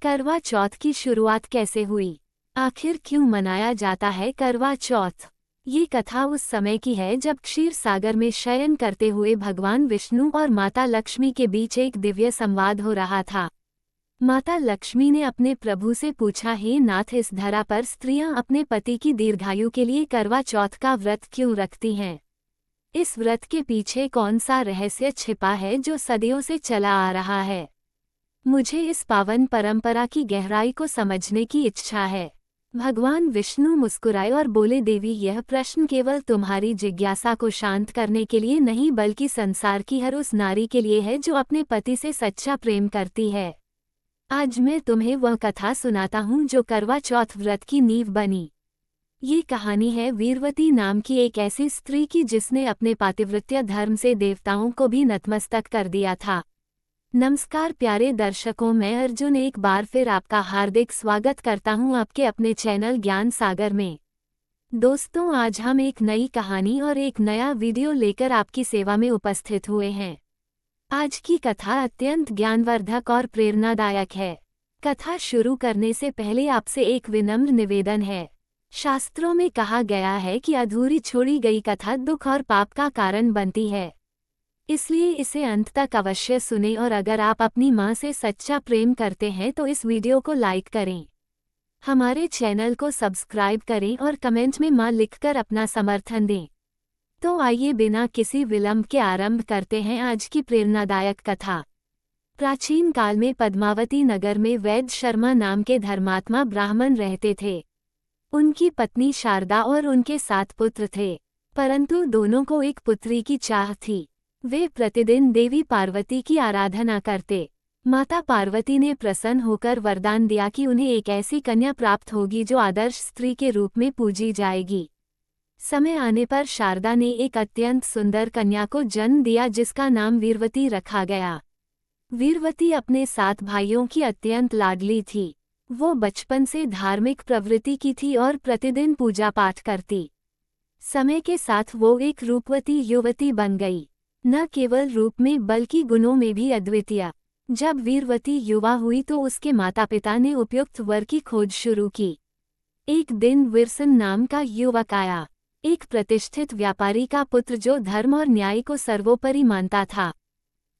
करवा चौथ की शुरुआत कैसे हुई? आखिर क्यों मनाया जाता है करवा चौथ? ये कथा उस समय की है जब क्षीर सागर में शयन करते हुए भगवान विष्णु और माता लक्ष्मी के बीच एक दिव्य संवाद हो रहा था। माता लक्ष्मी ने अपने प्रभु से पूछा, हे नाथ, इस धरा पर स्त्रियां अपने पति की दीर्घायु के लिए करवा चौथ का व्रत क्यों रखती हैं? इस व्रत के पीछे कौन सा रहस्य छिपा है जो सदियों से चला आ रहा है? मुझे इस पावन परंपरा की गहराई को समझने की इच्छा है। भगवान विष्णु मुस्कुराए और बोले, देवी, यह प्रश्न केवल तुम्हारी जिज्ञासा को शांत करने के लिए नहीं बल्कि संसार की हर उस नारी के लिए है जो अपने पति से सच्चा प्रेम करती है। आज मैं तुम्हें वह कथा सुनाता हूँ जो करवा चौथ व्रत की नींव बनी। ये कहानी है वीरवती नाम की एक ऐसी स्त्री की जिसने अपने पातिव्रत्य धर्म से देवताओं को भी नतमस्तक कर दिया था। नमस्कार प्यारे दर्शकों, मैं अर्जुन एक बार फिर आपका हार्दिक स्वागत करता हूं आपके अपने चैनल ज्ञान सागर में। दोस्तों, आज हम एक नई कहानी और एक नया वीडियो लेकर आपकी सेवा में उपस्थित हुए हैं। आज की कथा अत्यंत ज्ञानवर्धक और प्रेरणादायक है। कथा शुरू करने से पहले आपसे एक विनम्र निवेदन है। शास्त्रों में कहा गया है कि अधूरी छोड़ी गई कथा दुख और पाप का कारण बनती है, इसलिए इसे अंत तक अवश्य सुनें और अगर आप अपनी माँ से सच्चा प्रेम करते हैं तो इस वीडियो को लाइक करें, हमारे चैनल को सब्सक्राइब करें और कमेंट में माँ लिखकर अपना समर्थन दें। तो आइए बिना किसी विलंब के आरंभ करते हैं आज की प्रेरणादायक कथा। प्राचीन काल में पद्मावती नगर में वैद्य शर्मा नाम के धर्मात्मा ब्राह्मण रहते थे। उनकी पत्नी शारदा और उनके 7 पुत्र थे, परंतु दोनों को एक पुत्री की चाह थी। वे प्रतिदिन देवी पार्वती की आराधना करते। माता पार्वती ने प्रसन्न होकर वरदान दिया कि उन्हें एक ऐसी कन्या प्राप्त होगी जो आदर्श स्त्री के रूप में पूजी जाएगी। समय आने पर शारदा ने एक अत्यंत सुंदर कन्या को जन्म दिया जिसका नाम वीरवती रखा गया। वीरवती अपने 7 भाइयों की अत्यंत लाडली थी। वो बचपन से धार्मिक प्रवृत्ति की थी और प्रतिदिन पूजा पाठ करती। समय के साथ वो एक रूपवती युवती बन गई, न केवल रूप में बल्कि गुणों में भी अद्वितीय। जब वीरवती युवा हुई तो उसके माता पिता ने उपयुक्त वर की खोज शुरू की। एक दिन विरसन नाम का युवक आया, एक प्रतिष्ठित व्यापारी का पुत्र जो धर्म और न्याय को सर्वोपरि मानता था।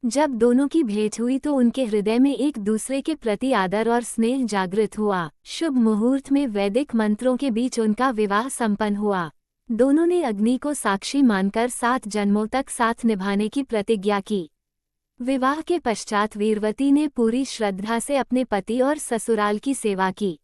जब दोनों की भेंट हुई तो उनके हृदय में एक दूसरे के प्रति आदर और स्नेह जागृत हुआ। शुभ मुहूर्त में वैदिक मंत्रों के बीच उनका विवाह संपन्न हुआ। दोनों ने अग्नि को साक्षी मानकर 7 जन्मों तक साथ निभाने की प्रतिज्ञा की। विवाह के पश्चात वीरवती ने पूरी श्रद्धा से अपने पति और ससुराल की सेवा की।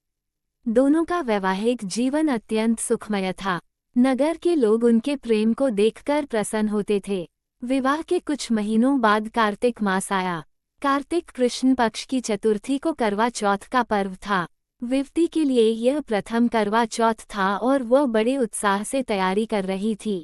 दोनों का वैवाहिक जीवन अत्यंत सुखमय था। नगर के लोग उनके प्रेम को देखकर प्रसन्न होते थे। विवाह के कुछ महीनों बाद कार्तिक मास आया। कार्तिक कृष्ण पक्ष की चतुर्थी को करवा चौथ का पर्व था। वीरवती के लिए यह प्रथम करवा चौथ था और वह बड़े उत्साह से तैयारी कर रही थी।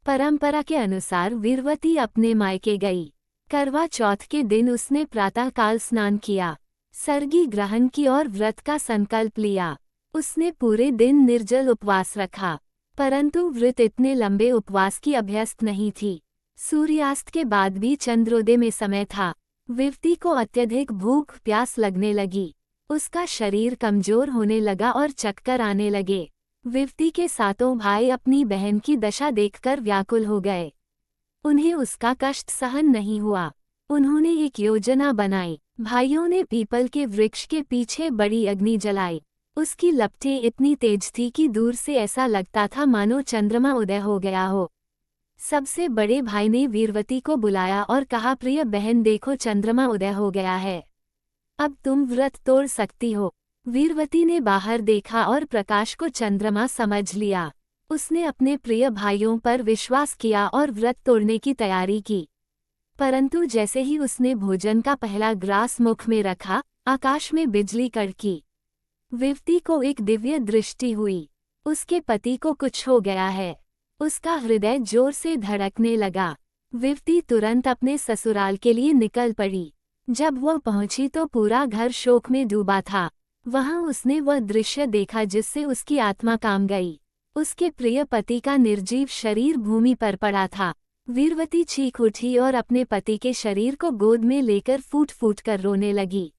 परंपरा के अनुसार वीरवती अपने मायके गई। करवा चौथ के दिन उसने प्रातःकाल स्नान किया, सर्गी ग्रहण की और व्रत का संकल्प लिया। उसने पूरे दिन निर्जल उपवास रखा, परंतु व्रत इतने लंबे उपवास की अभ्यस्त नहीं थी। सूर्यास्त के बाद भी चंद्रोदय में समय था। वीरवती को अत्यधिक भूख प्यास लगने लगी। उसका शरीर कमजोर होने लगा और चक्कर आने लगे। वीरवती के 7 भाई अपनी बहन की दशा देखकर व्याकुल हो गए। उन्हें उसका कष्ट सहन नहीं हुआ। उन्होंने एक योजना बनाई। भाइयों ने पीपल के वृक्ष के पीछे बड़ी अग्नि जलाई। उसकी लपटें इतनी तेज थी कि दूर से ऐसा लगता था मानो चंद्रमा उदय हो गया हो। सबसे बड़े भाई ने वीरवती को बुलाया और कहा, प्रिय बहन, देखो, चंद्रमा उदय हो गया है, अब तुम व्रत तोड़ सकती हो। वीरवती ने बाहर देखा और प्रकाश को चंद्रमा समझ लिया। उसने अपने प्रिय भाइयों पर विश्वास किया और व्रत तोड़ने की तैयारी की। परंतु जैसे ही उसने भोजन का पहला ग्रास मुख में रखा, आकाश में बिजली कड़की। वीरवती को एक दिव्य दृष्टि हुई। उसके पति को कुछ हो गया है। उसका हृदय जोर से धड़कने लगा। वीरवती तुरंत अपने ससुराल के लिए निकल पड़ी। जब वह पहुंची तो पूरा घर शोक में डूबा था। वहां उसने वह दृश्य देखा जिससे उसकी आत्मा काम गई। उसके प्रिय पति का निर्जीव शरीर भूमि पर पड़ा था। वीरवती चीख उठी और अपने पति के शरीर को गोद में लेकर फूट फूट कर रोने लगी।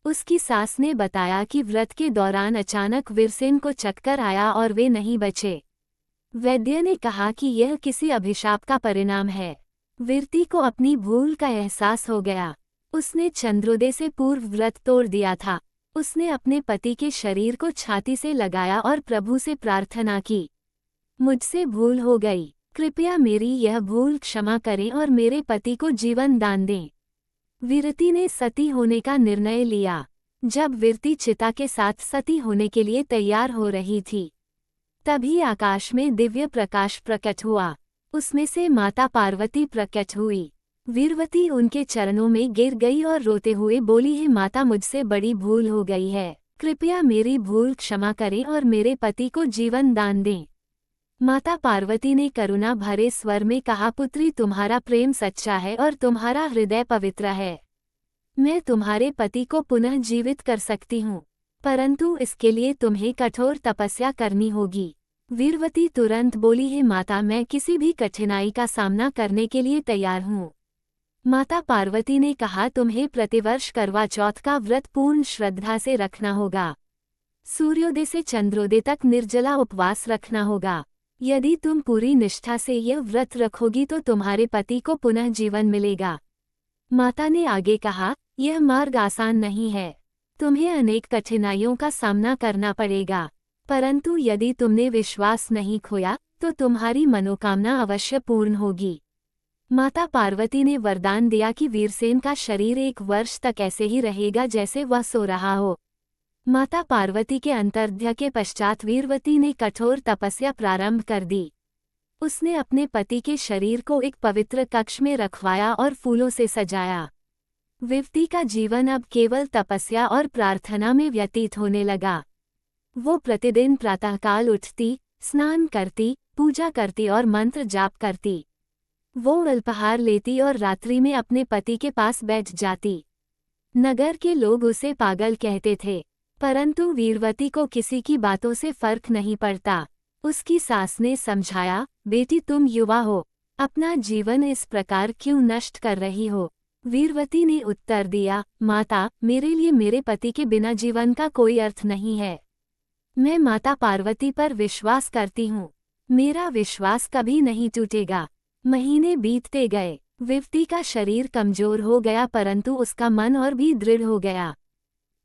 उसकी सास ने बताया कि व्रत के दौरान अचानक वीरसेन को चक्कर आया और वे नहीं बचे। वैद्य ने कहा कि यह किसी अभिशाप का परिणाम है। वीरती को अपनी भूल का एहसास हो गया। उसने चंद्रोदय से पूर्व व्रत तोड़ दिया था। उसने अपने पति के शरीर को छाती से लगाया और प्रभु से प्रार्थना की, मुझसे भूल हो गई, कृपया मेरी यह भूल क्षमा करें और मेरे पति को जीवन दान दें। वीरती ने सती होने का निर्णय लिया। जब वीरती चिता के साथ सती होने के लिए तैयार हो रही थी, तभी आकाश में दिव्य प्रकाश प्रकट हुआ। उसमें से माता पार्वती प्रकट हुई। वीरवती उनके चरणों में गिर गई और रोते हुए बोली, हे माता, मुझसे बड़ी भूल हो गई है, कृपया मेरी भूल क्षमा करें और मेरे पति को जीवन दान दें। माता पार्वती ने करुणा भरे स्वर में कहा, पुत्री, तुम्हारा प्रेम सच्चा है और तुम्हारा हृदय पवित्र है। मैं तुम्हारे पति को पुनः जीवित कर सकती हूँ, परंतु इसके लिए तुम्हें कठोर तपस्या करनी होगी। वीरवती तुरंत बोली, हे माता, मैं किसी भी कठिनाई का सामना करने के लिए तैयार हूँ। माता पार्वती ने कहा, तुम्हें प्रतिवर्ष करवा चौथ का व्रत पूर्ण श्रद्धा से रखना होगा। सूर्योदय से चंद्रोदय तक निर्जला उपवास रखना होगा। यदि तुम पूरी निष्ठा से यह व्रत रखोगी तो तुम्हारे पति को पुनः जीवन मिलेगा। माता ने आगे कहा, यह मार्ग आसान नहीं है, तुम्हें अनेक कठिनाइयों का सामना करना पड़ेगा, परंतु यदि तुमने विश्वास नहीं खोया तो तुम्हारी मनोकामना अवश्य पूर्ण होगी। माता पार्वती ने वरदान दिया कि वीरसेन का शरीर 1 वर्ष तक ऐसे ही रहेगा जैसे वह सो रहा हो। माता पार्वती के अंतर्ध्य के पश्चात वीरवती ने कठोर तपस्या प्रारंभ कर दी। उसने अपने पति के शरीर को एक पवित्र कक्ष में रखवाया और फूलों से सजाया। वीरवती का जीवन अब केवल तपस्या और प्रार्थना में व्यतीत होने लगा। वो प्रतिदिन प्रातःकाल उठती, स्नान करती, पूजा करती और मंत्र जाप करती। वो अल्पाहार लेती और रात्रि में अपने पति के पास बैठ जाती। नगर के लोग उसे पागल कहते थे, परंतु वीरवती को किसी की बातों से फर्क नहीं पड़ता। उसकी सास ने समझाया, बेटी, तुम युवा हो, अपना जीवन इस प्रकार क्यों नष्ट कर रही हो। वीरवती ने उत्तर दिया, माता, मेरे लिए मेरे पति के बिना जीवन का कोई अर्थ नहीं है। मैं माता पार्वती पर विश्वास करती हूँ। मेरा विश्वास कभी नहीं टूटेगा। महीने बीतते गए। वीरवती का शरीर कमजोर हो गया, परंतु उसका मन और भी दृढ़ हो गया।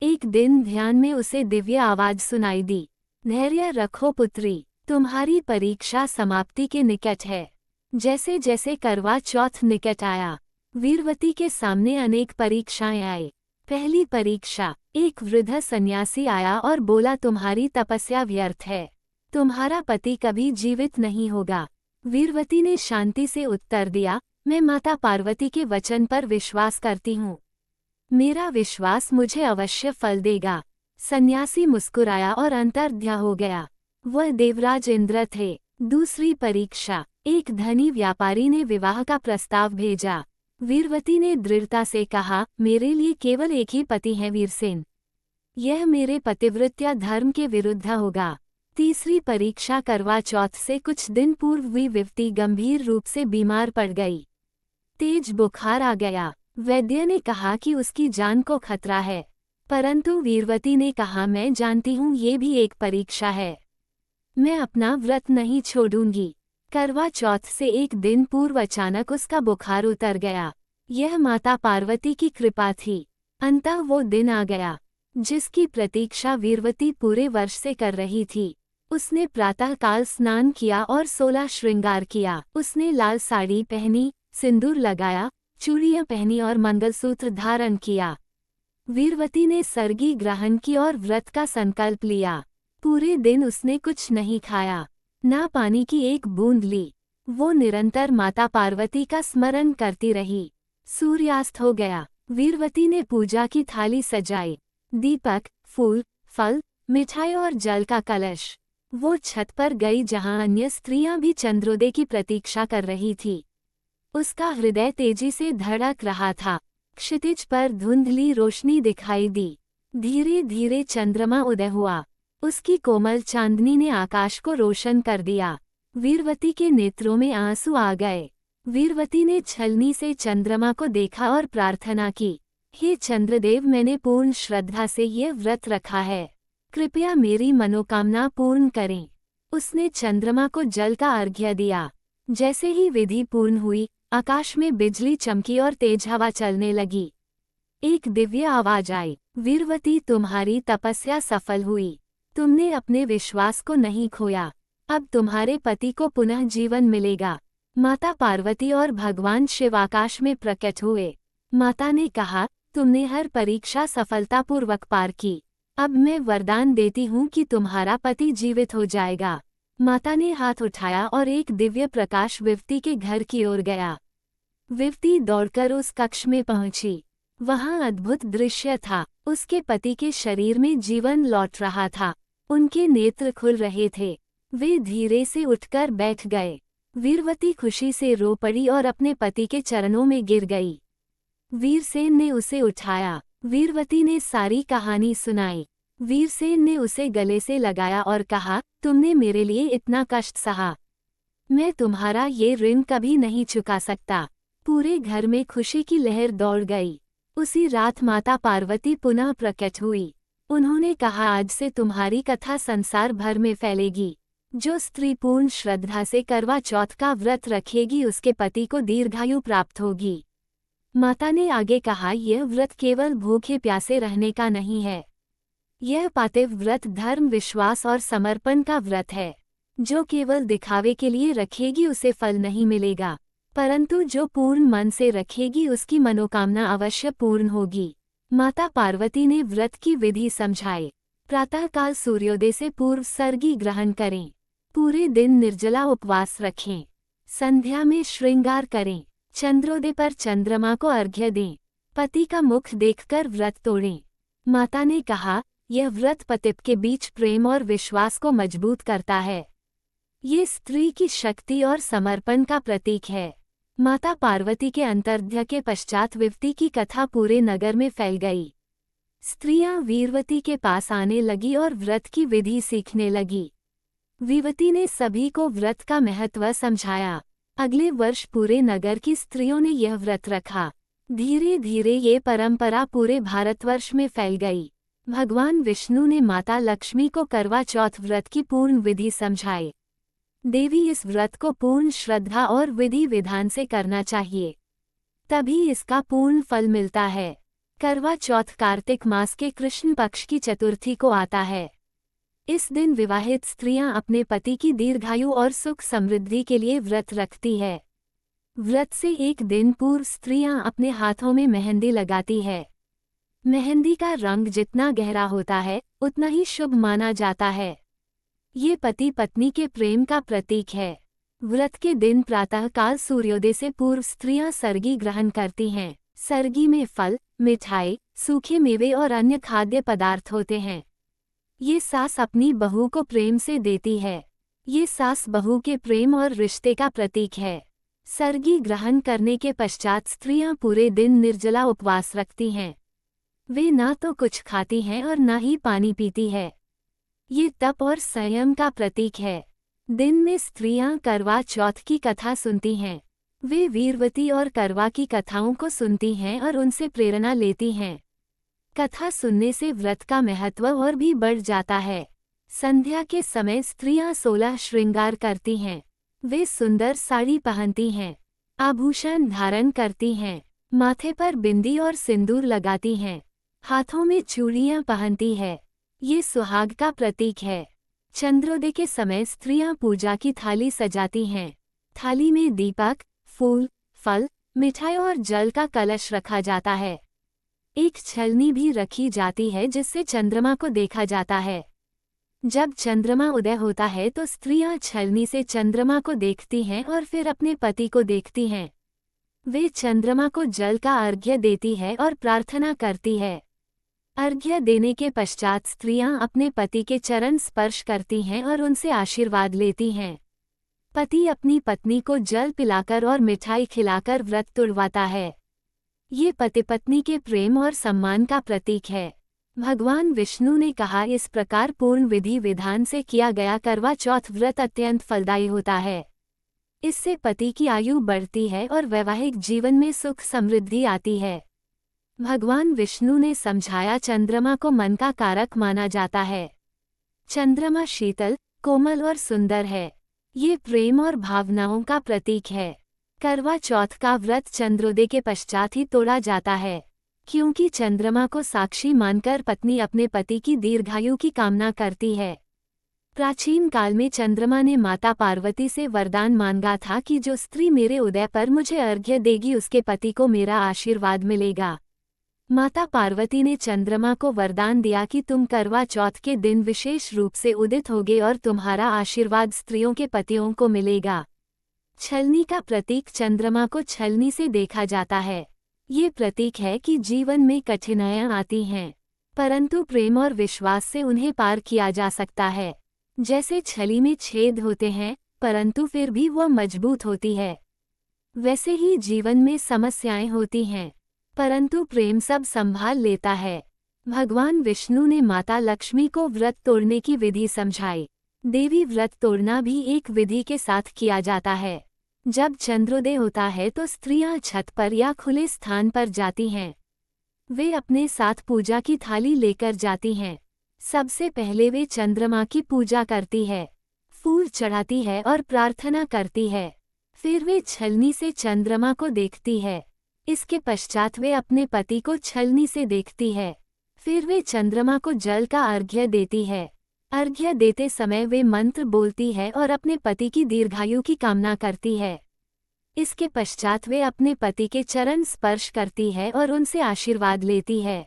एक दिन ध्यान में उसे दिव्य आवाज सुनाई दी, धैर्य रखो पुत्री, तुम्हारी परीक्षा समाप्ति के निकट है। जैसे जैसे करवा चौथ निकट आया, वीरवती के सामने अनेक परीक्षाएं आई। पहली परीक्षा, एक वृद्ध सन्यासी आया और बोला, तुम्हारी तपस्या व्यर्थ है, तुम्हारा पति कभी जीवित नहीं होगा। वीरवती ने शांति से उत्तर दिया, मैं माता पार्वती के वचन पर विश्वास करती हूँ। मेरा विश्वास मुझे अवश्य फल देगा। सन्यासी मुस्कुराया और अंतर्ध्या हो गया। वह देवराज इंद्र थे। दूसरी परीक्षा, एक धनी व्यापारी ने विवाह का प्रस्ताव भेजा। वीरवती ने दृढ़ता से कहा, मेरे लिए केवल एक ही पति है वीरसेन। यह मेरे पतिव्रत्या धर्म के विरुद्ध होगा। तीसरी परीक्षा, करवा चौथ से कुछ दिन पूर्व वीरवती गंभीर रूप से बीमार पड़ गई। तेज बुखार आ गया। वैद्य ने कहा कि उसकी जान को खतरा है, परंतु वीरवती ने कहा, मैं जानती हूँ ये भी एक परीक्षा है, मैं अपना व्रत नहीं छोड़ूंगी। करवा चौथ से एक दिन पूर्व अचानक उसका बुखार उतर गया। यह माता पार्वती की कृपा थी। अंततः वो दिन आ गया जिसकी प्रतीक्षा वीरवती पूरे वर्ष से कर रही थी। उसने प्रातःकाल स्नान किया और 16 श्रृंगार किया। उसने लाल साड़ी पहनी, सिंदूर लगाया, चूड़ियां पहनी और मंगलसूत्र धारण किया। वीरवती ने सर्गी ग्रहण की और व्रत का संकल्प लिया। पूरे दिन उसने कुछ नहीं खाया, ना पानी की एक बूंद ली। वो निरंतर माता पार्वती का स्मरण करती रही। सूर्यास्त हो गया। वीरवती ने पूजा की थाली सजाई, दीपक, फूल, फल, मिठाई और जल का कलश। वो छत पर गई जहां अन्य स्त्रियां भी चंद्रोदय की प्रतीक्षा कर रही थी। उसका हृदय तेजी से धड़क रहा था। क्षितिज पर धुंधली रोशनी दिखाई दी। धीरे धीरे चंद्रमा उदय हुआ। उसकी कोमल चांदनी ने आकाश को रोशन कर दिया। वीरवती के नेत्रों में आंसू आ गए। वीरवती ने छलनी से चंद्रमा को देखा और प्रार्थना की, हे चंद्रदेव, मैंने पूर्ण श्रद्धा से यह व्रत रखा है, कृपया मेरी मनोकामना पूर्ण करें। उसने चंद्रमा को जल का अर्घ्य दिया। जैसे ही विधि पूर्ण हुई, आकाश में बिजली चमकी और तेज हवा चलने लगी। एक दिव्य आवाज आई, वीरवती, तुम्हारी तपस्या सफल हुई। तुमने अपने विश्वास को नहीं खोया। अब तुम्हारे पति को पुनः जीवन मिलेगा। माता पार्वती और भगवान शिव आकाश में प्रकट हुए। माता ने कहा, तुमने हर परीक्षा सफलतापूर्वक पार की। अब मैं वरदान देती हूँ कि तुम्हारा पति जीवित हो जाएगा। माता ने हाथ उठाया और एक दिव्य प्रकाश विवती के घर की ओर गया। विवती दौड़कर उस कक्ष में पहुंची। वहां अद्भुत दृश्य था। उसके पति के शरीर में जीवन लौट रहा था। उनके नेत्र खुल रहे थे। वे धीरे से उठकर बैठ गए। वीरवती खुशी से रो पड़ी और अपने पति के चरणों में गिर गई। वीरसेन ने उसे उठाया। वीरवती ने सारी कहानी सुनाई। वीरसेन ने उसे गले से लगाया और कहा, तुमने मेरे लिए इतना कष्ट सहा। मैं तुम्हारा ये ऋण कभी नहीं चुका सकता। पूरे घर में खुशी की लहर दौड़ गई। उसी रात माता पार्वती पुनः प्रकट हुई। उन्होंने कहा, आज से तुम्हारी कथा संसार भर में फैलेगी। जो स्त्री पूर्ण श्रद्धा से करवा चौथ का व्रत रखेगी उसके पति को दीर्घायु प्राप्त होगी। माता ने आगे कहा, यह व्रत केवल भूखे प्यासे रहने का नहीं है। यह पातिव व्रत धर्म, विश्वास और समर्पण का व्रत है। जो केवल दिखावे के लिए रखेगी उसे फल नहीं मिलेगा, परंतु जो पूर्ण मन से रखेगी उसकी मनोकामना अवश्य पूर्ण होगी। माता पार्वती ने व्रत की विधि समझाई। प्रातःकाल सूर्योदय से पूर्व सर्गी ग्रहण करें। पूरे दिन निर्जला उपवास रखें। संध्या में श्रृंगार करें। चंद्रोदय पर चंद्रमा को अर्घ्य दें। पति का मुख देखकर व्रत तोड़ें। माता ने कहा, यह व्रत पति के बीच प्रेम और विश्वास को मजबूत करता है। ये स्त्री की शक्ति और समर्पण का प्रतीक है। माता पार्वती के अंतर्ध्य के पश्चात विवती की कथा पूरे नगर में फैल गई। स्त्रियां वीरवती के पास आने लगी और व्रत की विधि सीखने लगी। विवती ने सभी को व्रत का महत्व समझाया। अगले वर्ष पूरे नगर की स्त्रियों ने यह व्रत रखा। धीरे धीरे ये परंपरा पूरे भारतवर्ष में फैल गई। भगवान विष्णु ने माता लक्ष्मी को करवा चौथ व्रत की पूर्ण विधि समझाई। देवी, इस व्रत को पूर्ण श्रद्धा और विधि विधान से करना चाहिए, तभी इसका पूर्ण फल मिलता है। करवा चौथ कार्तिक मास के कृष्ण पक्ष की चतुर्थी को आता है। इस दिन विवाहित स्त्रियां अपने पति की दीर्घायु और सुख समृद्धि के लिए व्रत रखती है। व्रत से एक दिन पूर्व स्त्रियां अपने हाथों में मेहंदी लगाती है। मेहंदी का रंग जितना गहरा होता है उतना ही शुभ माना जाता है। ये पति पत्नी के प्रेम का प्रतीक है। व्रत के दिन प्रातःकाल सूर्योदय से पूर्व स्त्रियां सर्गी ग्रहण करती हैं। सर्गी में फल, मिठाई, सूखे मेवे और अन्य खाद्य पदार्थ होते हैं। ये सास अपनी बहू को प्रेम से देती है। ये सास बहू के प्रेम और रिश्ते का प्रतीक है। सर्गी ग्रहण करने के पश्चात स्त्रियां पूरे दिन निर्जला उपवास रखती हैं। वे ना तो कुछ खाती हैं और ना ही पानी पीती है। ये तप और संयम का प्रतीक है। दिन में स्त्रियां करवा चौथ की कथा सुनती हैं। वे वीरवती और करवा की कथाओं को सुनती हैं और उनसे प्रेरणा लेती हैं। कथा सुनने से व्रत का महत्व और भी बढ़ जाता है। संध्या के समय स्त्रियां 16 श्रृंगार करती हैं। वे सुंदर साड़ी पहनती हैं, आभूषण धारण करती हैं, माथे पर बिंदी और सिंदूर लगाती हैं, हाथों में चूड़ियां पहनती है। ये सुहाग का प्रतीक है। चंद्रोदय के समय स्त्रियां पूजा की थाली सजाती हैं। थाली में दीपक, फूल, फल, मिठाई और जल का कलश रखा जाता है। एक छलनी भी रखी जाती है जिससे चंद्रमा को देखा जाता है। जब चंद्रमा उदय होता है तो स्त्रियां छलनी से चंद्रमा को देखती हैं और फिर अपने पति को देखती हैं। वे चंद्रमा को जल का अर्घ्य देती है और प्रार्थना करती है। अर्घ्य देने के पश्चात स्त्रियां अपने पति के चरण स्पर्श करती हैं और उनसे आशीर्वाद लेती हैं। पति अपनी पत्नी को जल पिलाकर और मिठाई खिलाकर व्रत तुड़वाता है। ये पति पत्नी के प्रेम और सम्मान का प्रतीक है। भगवान विष्णु ने कहा, इस प्रकार पूर्ण विधि विधान से किया गया करवा चौथ व्रत अत्यंत फलदायी होता है। इससे पति की आयु बढ़ती है और वैवाहिक जीवन में सुख समृद्धि आती है। भगवान विष्णु ने समझाया, चंद्रमा को मन का कारक माना जाता है। चंद्रमा शीतल, कोमल और सुंदर है। ये प्रेम और भावनाओं का प्रतीक है। करवा चौथ का व्रत चंद्रोदय के पश्चात ही तोड़ा जाता है, क्योंकि चंद्रमा को साक्षी मानकर पत्नी अपने पति की दीर्घायु की कामना करती है। प्राचीन काल में चंद्रमा ने माता पार्वती से वरदान मांगा था कि जो स्त्री मेरे उदय पर मुझे अर्घ्य देगी उसके पति को मेरा आशीर्वाद मिलेगा। माता पार्वती ने चंद्रमा को वरदान दिया कि तुम करवा चौथ के दिन विशेष रूप से उदित होगे और तुम्हारा आशीर्वाद स्त्रियों के पतियों को मिलेगा। छलनी का प्रतीक चंद्रमा को छलनी से देखा जाता है। ये प्रतीक है कि जीवन में कठिनाइयां आती हैं, परंतु प्रेम और विश्वास से उन्हें पार किया जा सकता है। जैसे छली में छेद होते हैं, परंतु फिर भी वह मजबूत होती है, वैसे ही जीवन में समस्याएं होती हैं, परंतु प्रेम सब संभाल लेता है। भगवान विष्णु ने माता लक्ष्मी को व्रत तोड़ने की विधि समझाई। देवी व्रत तोड़ना भी एक विधि के साथ किया जाता है। जब चंद्रोदय होता है तो स्त्रियां छत पर या खुले स्थान पर जाती हैं। वे अपने साथ पूजा की थाली लेकर जाती हैं। सबसे पहले वे चंद्रमा की पूजा करती है, फूल चढ़ाती है और प्रार्थना करती है। फिर वे छलनी से चंद्रमा को देखती है। इसके पश्चात वे अपने पति को छलनी से देखती है। फिर वे चंद्रमा को जल का अर्घ्य देती है। अर्घ्य देते समय वे मंत्र बोलती है और अपने पति की दीर्घायु की कामना करती है। इसके पश्चात वे अपने पति के चरण स्पर्श करती है और उनसे आशीर्वाद लेती है।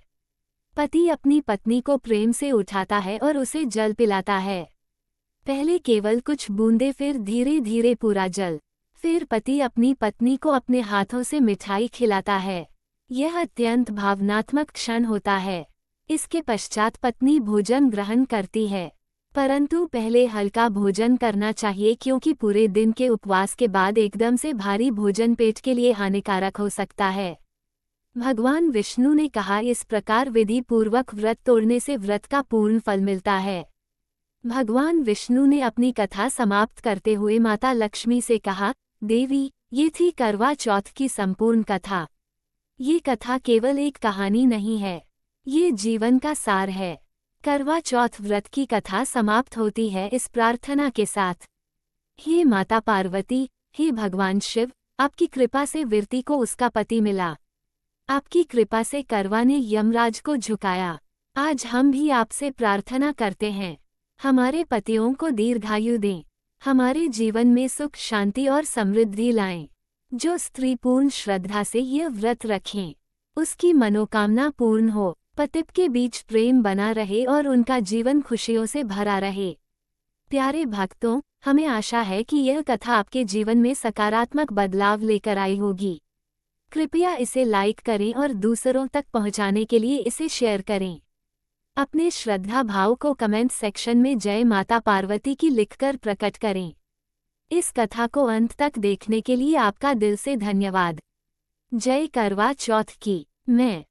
पति अपनी पत्नी को प्रेम से उठाता है और उसे जल पिलाता है। पहले केवल कुछ बूंदे, फिर धीरे धीरे पूरा जल। फिर पति अपनी पत्नी को अपने हाथों से मिठाई खिलाता है। यह अत्यंत भावनात्मक क्षण होता है। इसके पश्चात पत्नी भोजन ग्रहण करती है, परंतु पहले हल्का भोजन करना चाहिए, क्योंकि पूरे दिन के उपवास के बाद एकदम से भारी भोजन पेट के लिए हानिकारक हो सकता है। भगवान विष्णु ने कहा, इस प्रकार विधि पूर्वक व्रत तोड़ने से व्रत का पूर्ण फल मिलता है। भगवान विष्णु ने अपनी कथा समाप्त करते हुए माता लक्ष्मी से कहा, देवी, ये थी करवा चौथ की संपूर्ण कथा। ये कथा केवल एक कहानी नहीं है, ये जीवन का सार है। करवा चौथ व्रत की कथा समाप्त होती है इस प्रार्थना के साथ, हे माता पार्वती, हे भगवान शिव, आपकी कृपा से विरति को उसका पति मिला। आपकी कृपा से करवा ने यमराज को झुकाया। आज हम भी आपसे प्रार्थना करते हैं, हमारे पतियों को दीर्घायु दें, हमारे जीवन में सुख, शांति और समृद्धि लाएं। जो स्त्री पूर्ण श्रद्धा से यह व्रत रखें, उसकी मनोकामना पूर्ण हो, पतिप के बीच प्रेम बना रहे और उनका जीवन खुशियों से भरा रहे। प्यारे भक्तों, हमें आशा है कि यह कथा आपके जीवन में सकारात्मक बदलाव लेकर आई होगी। कृपया इसे लाइक करें और दूसरों तक पहुंचाने के लिए इसे शेयर करें। अपने श्रद्धा भाव को कमेंट सेक्शन में जय माता पार्वती की लिखकर प्रकट करें। इस कथा को अंत तक देखने के लिए आपका दिल से धन्यवाद। जय करवा चौथ की। मैं